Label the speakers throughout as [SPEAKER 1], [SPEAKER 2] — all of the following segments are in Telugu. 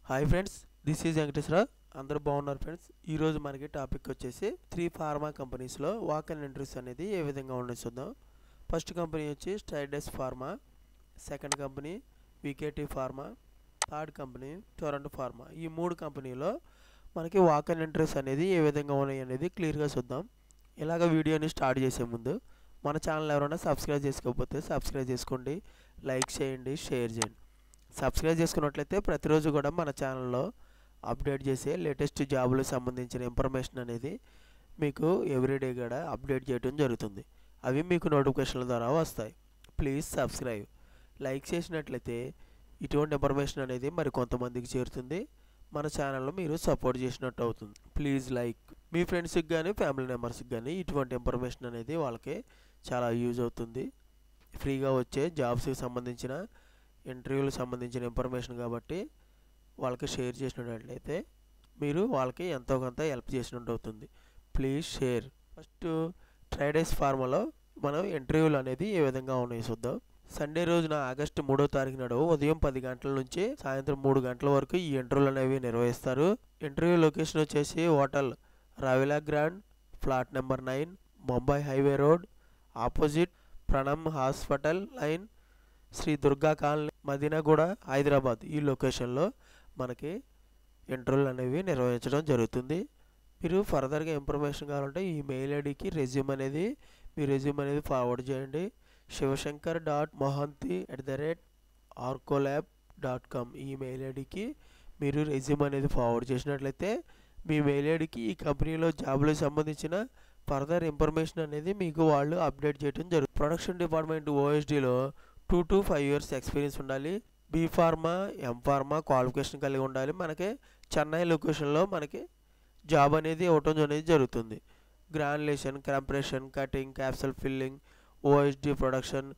[SPEAKER 1] Hi friends, this is Venkateswararao. అందరూ బాగున్నారు ఫ్రెండ్స్. ఈరోజు మనకి టాపిక్ వచ్చేసి 3 ఫార్మా కంపెనీస్లో వాక్ అండ్ ఇంటర్వ్యూస్ అనేది ఏ విధంగా ఉండేది చూద్దాం. ఫస్ట్ కంపెనీ వచ్చి Strides pharma, second company VKT pharma, third company Torrent pharma. ఈ 3 కంపెనీలో మనకి వాక్ అండ్ ఇంటర్వ్యూస్ అనేది ఏ విధంగా ఉన్నాయి అనేది క్లియర్గా చూద్దాం. ఇలాగ వీడియోని స్టార్ట్ చేసే ముందు మన ఛానల్ ఎవరైనా సబ్స్క్రైబ్ చేసుకోకపోతే సబ్స్క్రైబ్ చేసుకోండి, లైక్ చేయండి, షేర్ చేయండి. సబ్స్క్రైబ్ చేసుకున్నట్లయితే ప్రతిరోజు కూడా మన ఛానల్లో అప్డేట్ చేసే లేటెస్ట్ జాబులకు సంబంధించిన ఇన్ఫర్మేషన్ అనేది మీకు ఎవ్రీడే కూడా అప్డేట్ చేయడం జరుగుతుంది. అవి మీకు నోటిఫికేషన్ల ద్వారా వస్తాయి. Please subscribe. లైక్ చేసినట్లయితే ఇటువంటి ఇన్ఫర్మేషన్ అనేది మరి కొంతమందికి చేరుతుంది. మన ఛానల్లో మీరు సపోర్ట్ చేసినట్టు అవుతుంది. Please like. మీ ఫ్రెండ్స్కి కానీ ఫ్యామిలీ మెంబర్స్కి కానీ ఇటువంటి ఇన్ఫర్మేషన్ అనేది వాళ్ళకి చాలా యూజ్ అవుతుంది. ఫ్రీగా వచ్చే జాబ్స్కి సంబంధించిన ఇంటర్వ్యూలకు సంబంధించిన ఇన్ఫర్మేషన్ కాబట్టి వాళ్ళకి షేర్ చేసినట్లయితే మీరు వాళ్ళకి ఎంతో కొంత హెల్ప్ చేసినట్టు అవుతుంది. Please share. ఫస్ట్ ట్రైడేస్ ఫార్మాలో మనం ఇంటర్వ్యూలు అనేది ఏ విధంగా ఉన్నాయి చూద్దాం. సండే రోజున ఆగస్టు 3వ తారీఖు నాడు ఉదయం 10 గంటల నుంచి సాయంత్రం 3 గంటల వరకు ఈ ఇంటర్వ్యూలు అనేవి నిర్వహిస్తారు. ఇంటర్వ్యూ లొకేషన్ వచ్చేసి హోటల్ రావిలా grand, flat number 9, Mumbai highway road, opposite Pranam hospital lane, Shri Durga colony, Madinaguda, Hyderabad. ఈ లొకేషన్లో మనకి ఇంటర్వ్యూలు అనేవి నిర్వహించడం జరుగుతుంది. మీరు ఫర్దర్గా ఇన్ఫర్మేషన్ కావాలంటే ఈ మెయిల్ ఐడికి రెజ్యూమ్ అనేది ఫార్వర్డ్ చేయండి. shivasankar.mohanty@arcolab.com ఈ మెయిల్ ఐడికి మీరు రెజ్యూమ్ అనేది ఫార్వర్డ్ చేసినట్లయితే మీ మెయిల్ ఐడికి ఈ కంపెనీలో జాబ్లకు సంబంధించిన ఫర్దర్ ఇన్ఫర్మేషన్ అనేది మీకు వాళ్ళు అప్డేట్ చేయడం జరుగుతుంది. ప్రొడక్షన్ డిపార్ట్మెంట్ ఓఎస్డీలో 2 to 5 years ఎక్స్పీరియన్స్ ఉండాలి. B pharma, M pharma qualification కలిగి ఉండాలి. మనకి చెన్నై లొకేషన్లో మనకి జాబ్ అనేది ఇవ్వటం అనేది జరుగుతుంది. Granulation, compression, cutting, capsule filling, OSD production,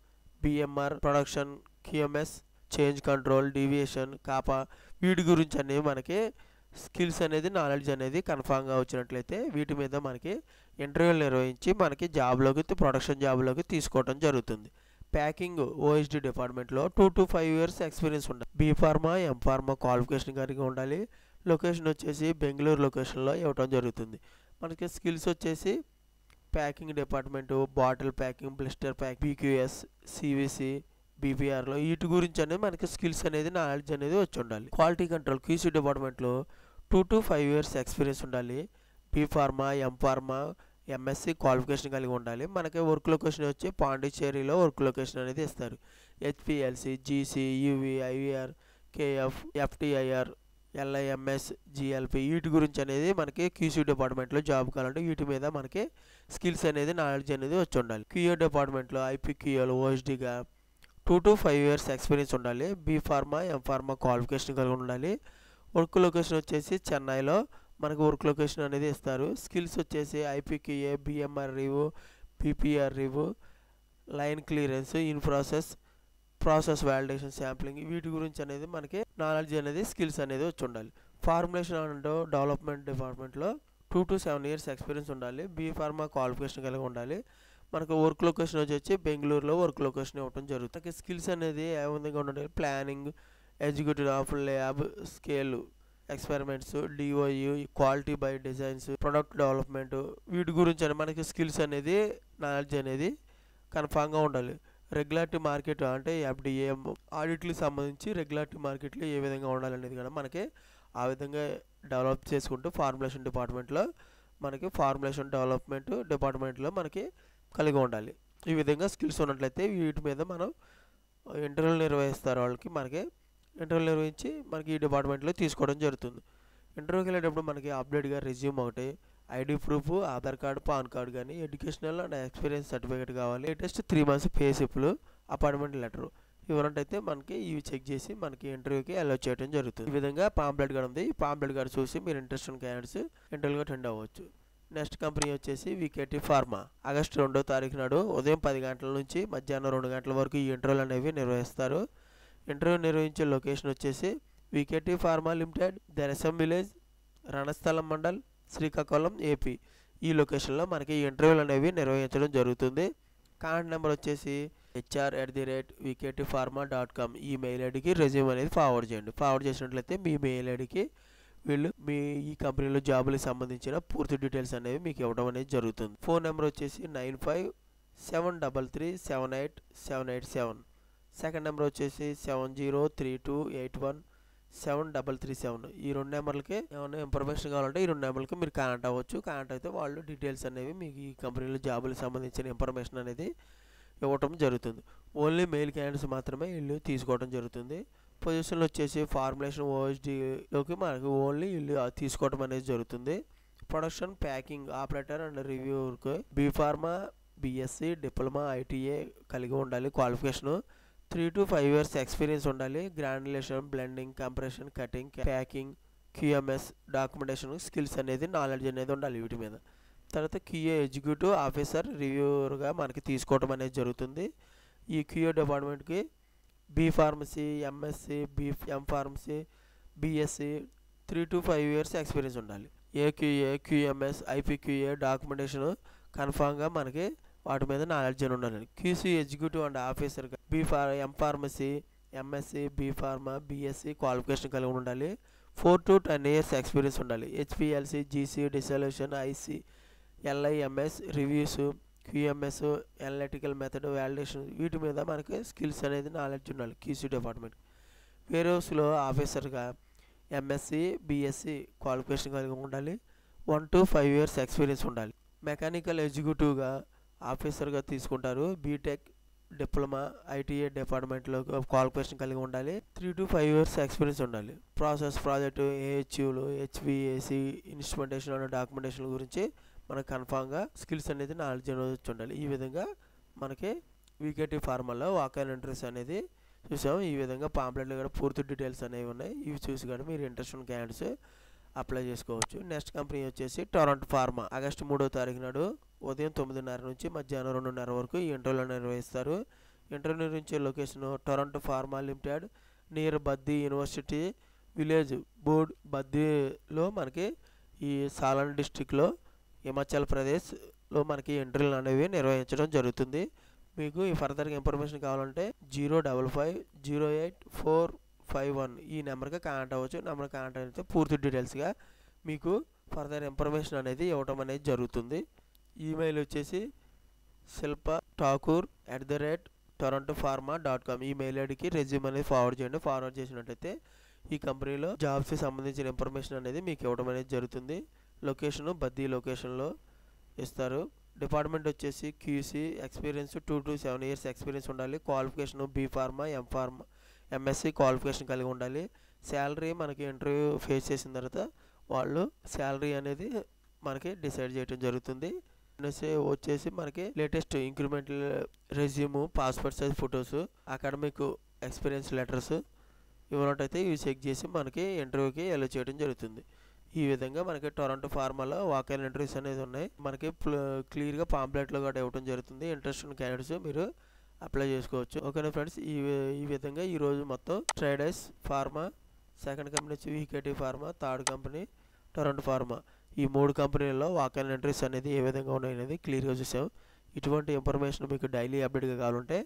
[SPEAKER 1] BMR production, QMS, change control, deviation, CAPA, వీటి గురించి అనేవి మనకి స్కిల్స్ అనేది నాలెడ్జ్ అనేది కన్ఫామ్గా వచ్చినట్లయితే వీటి మీద మనకి ఇంటర్వ్యూలు నిర్వహించి మనకి ప్రొడక్షన్ జాబ్లోకి తీసుకోవడం జరుగుతుంది. ప్యాకింగ్ ఓఎస్డి డిపార్ట్మెంట్లో 2 to 5 years ఎక్స్పీరియన్స్ ఉండాలి. B pharma, M pharma qualification కలిగి ఉండాలి. లొకేషన్ వచ్చేసి బెంగళూరు లొకేషన్లో ఇవ్వటం జరుగుతుంది. మనకి స్కిల్స్ వచ్చేసి packing department, bottle packing, blister packing, BQS, CVC, బీపీఆర్లో వీటి గురించి అనేది మనకి స్కిల్స్ అనేది నాలెడ్జ్ అనేది వచ్చి ఉండాలి. క్వాలిటీ కంట్రోల్ క్యూసీ డిపార్ట్మెంట్లో 2 to 5 years ఎక్స్పీరియన్స్ ఉండాలి. B pharma, M pharma, MSc qualification కలిగి ఉండాలి. మనకి వర్క్ లొకేషన్ వచ్చి పాండిచ్చేరిలో వర్క్ లొకేషన్ అనేది ఇస్తారు. HPLC, GC, UV, IVR, KF, FTIR, LIMS, GLP వీటి గురించి అనేది మనకి క్యూసీ డిపార్ట్మెంట్లో జాబ్ కావాలంటే వీటి మీద మనకి స్కిల్స్ అనేది నాలెడ్జ్ అనేది వచ్చి ఉండాలి. క్యూఏ డిపార్ట్మెంట్లో ఐపీక్యూఏలో ఓఎస్డీగా 2 to 5 years ఎక్స్పీరియన్స్ ఉండాలి. B pharma, M pharma qualification కలిగి ఉండాలి. వర్క్ లొకేషన్ వచ్చేసి చెన్నైలో మనకు వర్క్ లొకేషన్ అనేది ఇస్తారు. స్కిల్స్ వచ్చేసి IPQA, BMR review, PPR review, line clearance, in process validation, sampling వీటి గురించి అనేది మనకి నాలెడ్జ్ అనేది స్కిల్స్ అనేది వచ్చి ఉండాలి. ఫార్ములేషన్ అండ్ డెవలప్మెంట్ డిపార్ట్మెంట్లో 2 to 7 years ఎక్స్పీరియన్స్ ఉండాలి. బీ ఫార్మా క్వాలిఫికేషన్ కలిగి ఉండాలి. మనకు వర్క్ లొకేషన్ వచ్చి బెంగళూరులో వర్క్ లొకేషన్ ఇవ్వడం జరుగుతుంది. స్కిల్స్ అనేది ఏ విధంగా ఉండాలి? Planning, executive of lab, scale experiments, DOU, quality by designs, product development వీటి గురించి అని మనకి స్కిల్స్ అనేది నాలెడ్జ్ అనేది కన్ఫామ్గా ఉండాలి. రెగ్యులేటరీ మార్కెట్ అంటే ఎఫ్డిఏ ఆడిట్లకు సంబంధించి రెగ్యులేటరీ మార్కెట్లో ఏ విధంగా ఉండాలనేది కూడా మనకి ఆ విధంగా డెవలప్ చేసుకుంటూ ఫార్ములేషన్ డిపార్ట్మెంట్లో మనకి ఫార్ములేషన్ డెవలప్మెంట్ డిపార్ట్మెంట్లో మనకి కలిగి ఉండాలి. ఈ విధంగా స్కిల్స్ ఉన్నట్లయితే వీటి మీద మనం ఇంటర్వ్యూలు నిర్వహిస్తారు. మనకి ఇంటర్వ్యూలు నిర్వహించి మనకి ఈ డిపార్ట్మెంట్లో తీసుకోవడం జరుగుతుంది. ఇంటర్వ్యూకి వెళ్ళేటప్పుడు మనకి అప్డేట్గా రెజ్యూమ్ ఒకటి, ID proof, Aadhaar card, PAN card కానీ, ఎడ్యుకేషనల్ అండ్ ఎక్స్పీరియన్స్ సర్టిఫికేట్ కావాలి. లేటెస్ట్ 3 months పే స్లిప్లు, అపాయింట్మెంట్ లెటరు ఇవ్వనట్టయితే మనకి ఇవి చెక్ చేసి మనకి ఇంటర్వ్యూకి అలౌ చేయడం జరుగుతుంది. ఈ విధంగా పాంప్లెట్ కార్డు ఉంది. ఈ పాంప్లెట్ కార్డు చూసి మీరు ఇంట్రెస్ట్ ఉన్న క్యాండిడేట్స్ ఇంటర్వ్యూకి అటెండ్ అవ్వచ్చు. నెక్స్ట్ కంపెనీ వచ్చేసి వికేటీ ఫార్మా. ఆగస్టు 2వ తారీఖు నాడు ఉదయం 10 గంటల నుంచి మధ్యాహ్నం 2 గంటల వరకు ఈ ఇంటర్వ్యూలు అనేవి నిర్వహిస్తారు. ఇంటర్వ్యూ నిర్వహించే లొకేషన్ వచ్చేసి VKT pharma limited, Darasam village, Ranasthalam mandal, Srikakulam, AP. ఈ లొకేషన్లో మనకి ఈ ఇంటర్వ్యూలు అనేవి నిర్వహించడం జరుగుతుంది. కాంటాక్ట్ నెంబర్ వచ్చేసి hr@vktpharma.com ఈ మెయిల్ ఐడికి రెజ్యూమ్ అనేది ఫార్వర్డ్ చేయండి. ఫార్వర్డ్ చేసినట్లయితే మీ మెయిల్ ఐడికి వీళ్ళు మీ ఈ కంపెనీలో జాబులకు సంబంధించిన పూర్తి డీటెయిల్స్ అనేవి మీకు ఇవ్వడం అనేది జరుగుతుంది. ఫోన్ నెంబర్ వచ్చేసి 9573378787. సెకండ్ నెంబర్ వచ్చేసి 7032817337. ఈ 2 నెంబర్లకి ఏమైనా ఇన్ఫర్మేషన్ కావాలంటే ఈ 2 నెంబర్లకి మీరు కాంటాక్ట్ అవ్వచ్చు. కాంటాక్ట్ అయితే వాళ్ళు డీటెయిల్స్ అనేవి మీకు ఈ కంపెనీలో జాబులకు సంబంధించిన ఇన్ఫర్మేషన్ అనేది ఇవ్వటం జరుగుతుంది. ఓన్లీ మెయిల్ క్యాండిడేట్స్ మాత్రమే వీళ్ళు తీసుకోవడం జరుగుతుంది. పొజిషన్లు వచ్చేసి ఫార్ములేషన్ ఓఎస్డీలోకి మనకు ఓన్లీ వీళ్ళు తీసుకోవడం అనేది జరుగుతుంది. ప్రొడక్షన్, ప్యాకింగ్ ఆపరేటర్ అండ్ రివ్యూకి బీఫార్మా, బీఎస్సీ, డిప్లొమా, ఐటీఏ కలిగి ఉండాలి. క్వాలిఫికేషను 3 to 5 years ఎక్స్పీరియన్స్ ఉండాలి. Granulation, blending, compression, cutting, packing, QMS, documentation skills అనేది నాలెడ్జ్ అనేది ఉండాలి వీటి మీద. తర్వాత క్యూఏ ఎగ్జిక్యూటివ్ ఆఫీసర్ రివ్యూవర్గా మనకి తీసుకోవడం అనేది జరుగుతుంది. ఈ క్యూఏ డిపార్ట్మెంట్కి B pharmacy, MSc, M pharmacy, BSc 3 to 5 years experience ఉండాలి. ఏక్యూఏ, క్యూఎంఎస్, ఐపీక్యూఏ, డాక్యుమెంటేషన్ కన్ఫామ్గా మనకి వాటి మీద నాలెడ్జ్ అని ఉండాలి. క్యూసీ ఎగ్జిక్యూటివ్ అండ్ ఆఫీసర్గా M pharmacy, MSc, B pharma, BSc qualification కలిగి ఉండాలి. 4 to 10 years ఎక్స్పీరియన్స్ ఉండాలి. HPLC, GC, dissolution, IC, LIMS, reviews, QMS, analytical method, validation వీటి మీద మనకి స్కిల్స్ అనేది నాలెడ్జ్ ఉండాలి. QC department. వేరేస్లో ఆఫీసర్గా ఎంఎస్సి, బీఎస్సీ క్వాలిఫికేషన్ కలిగి ఉండాలి. 1 to 5 years ఎక్స్పీరియన్స్ ఉండాలి. మెకానికల్ ఎగ్జిక్యూటివ్గా ఆఫీసర్గా తీసుకుంటారు. బీటెక్, డిప్లొమా, ఐటీఏ డిపార్ట్మెంట్లో క్వాలిఫికేషన్ కలిగి ఉండాలి. 3 to 5 years ఎక్స్పీరియన్స్ ఉండాలి. ప్రాజెక్టు, ఏహెచ్యూలు, హెచ్విఏసి, ఇన్స్ట్రుమెంటేషన్ అండ్ డాక్యుమెంటేషన్ గురించి మనకు కన్ఫామ్గా స్కిల్స్ అనేది నాలెడ్జ్ అనేది ఉండాలి. ఈ విధంగా మనకి వికేటీ ఫార్మాలో వాకర్ ఇంటర్వ్యూస్ అనేది చూసాం. ఈ విధంగా పాంప్లెట్లు కూడా పూర్తి డీటెయిల్స్ అనేవి ఉన్నాయి. ఇవి చూసి కూడా మీరు ఇంట్రెస్ట్ ఉన్న క్యాండిడేట్స్ అప్లై చేసుకోవచ్చు. నెక్స్ట్ కంపెనీ వచ్చేసి టొరంటో ఫార్మా. ఆగస్టు 3వ తారీఖు నాడు ఉదయం 9:30 నుంచి మధ్యాహ్నం 2:30 వరకు ఈ ఇంటర్వ్యూలు నిర్వహిస్తారు. ఇంటర్వ్యూ నిర్వహించే location Torrent pharma limited near Baddi university village board బద్దీలో మనకి ఈ సాలన్ డిస్టిక్లో హిమాచల్ ప్రదేశ్లో మనకి ఇంటర్వ్యూలు అనేవి నిర్వహించడం జరుగుతుంది. మీకు ఈ ఫర్దర్గా ఇన్ఫర్మేషన్ కావాలంటే 055084551 ఈ నెంబర్కి కాంటాక్ట్ అవ్వచ్చు. నెంబర్ కాంటాక్ట్ అయితే పూర్తి డీటెయిల్స్గా మీకు ఫర్దర్ ఇన్ఫర్మేషన్ అనేది ఇవ్వడం అనేది జరుగుతుంది. ఈమెయిల్ వచ్చేసి silpathakur@torontofarma.com ఈ మెయిల్ ఐడికి రెజ్యూమ్ అనేది ఫార్వర్డ్ చేయండి. ఫార్వర్డ్ చేసినట్టయితే ఈ కంపెనీలో జాబ్స్కి సంబంధించిన ఇన్ఫర్మేషన్ అనేది మీకు ఇవ్వడం అనేది జరుగుతుంది. లొకేషను బద్దీ లొకేషన్లో ఇస్తారు. డిపార్ట్మెంట్ వచ్చేసి QC, experience 2 to 7 years experience ఉండాలి. Qualification B pharma, MSc qualification కలిగి ఉండాలి. శాలరీ మనకి ఇంటర్వ్యూ ఫేస్ చేసిన తర్వాత వాళ్ళు శాలరీ అనేది మనకి డిసైడ్ చేయడం జరుగుతుంది. వచ్చేసి మనకి latest increment resume, passport size photos, academic experience letters ఇవ్వనట్టయితే ఇవి చెక్ చేసి మనకి ఇంటర్వ్యూకి అలో చేయడం జరుగుతుంది. ఈ విధంగా మనకి టొరంటో ఫార్మాలో వాకైన్ ఇంటర్వ్యూస్ అనేది ఉన్నాయి. మనకి క్లియర్గా పాంప్లెట్లో కూడా ఇవ్వడం జరుగుతుంది. ఇంట్రెస్ట్ ఉన్న క్యాండిడేట్స్ మీరు అప్లై చేసుకోవచ్చు. ఓకేనా ఫ్రెండ్స్, ఈ విధంగా ఈరోజు మొత్తం ట్రైడర్స్ ఫార్మా, సెకండ్ కంపెనీ వచ్చి VKT pharma, third company Torrent pharma ఈ 3 కంపెనీల్లో వాకైన్ ఇంటర్వ్యూస్ అనేది ఏ విధంగా ఉన్నాయనేది క్లియర్గా చూసాం. ఇటువంటి ఇన్ఫర్మేషన్ మీకు డైలీ అప్డేట్గా కావాలంటే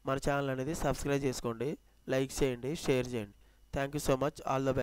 [SPEAKER 1] మన ఛానల్ అనేది సబ్స్క్రైబ్ చేసుకోండి, లైక్ చేయండి, షేర్ చేయండి. Thank you so much. All the best.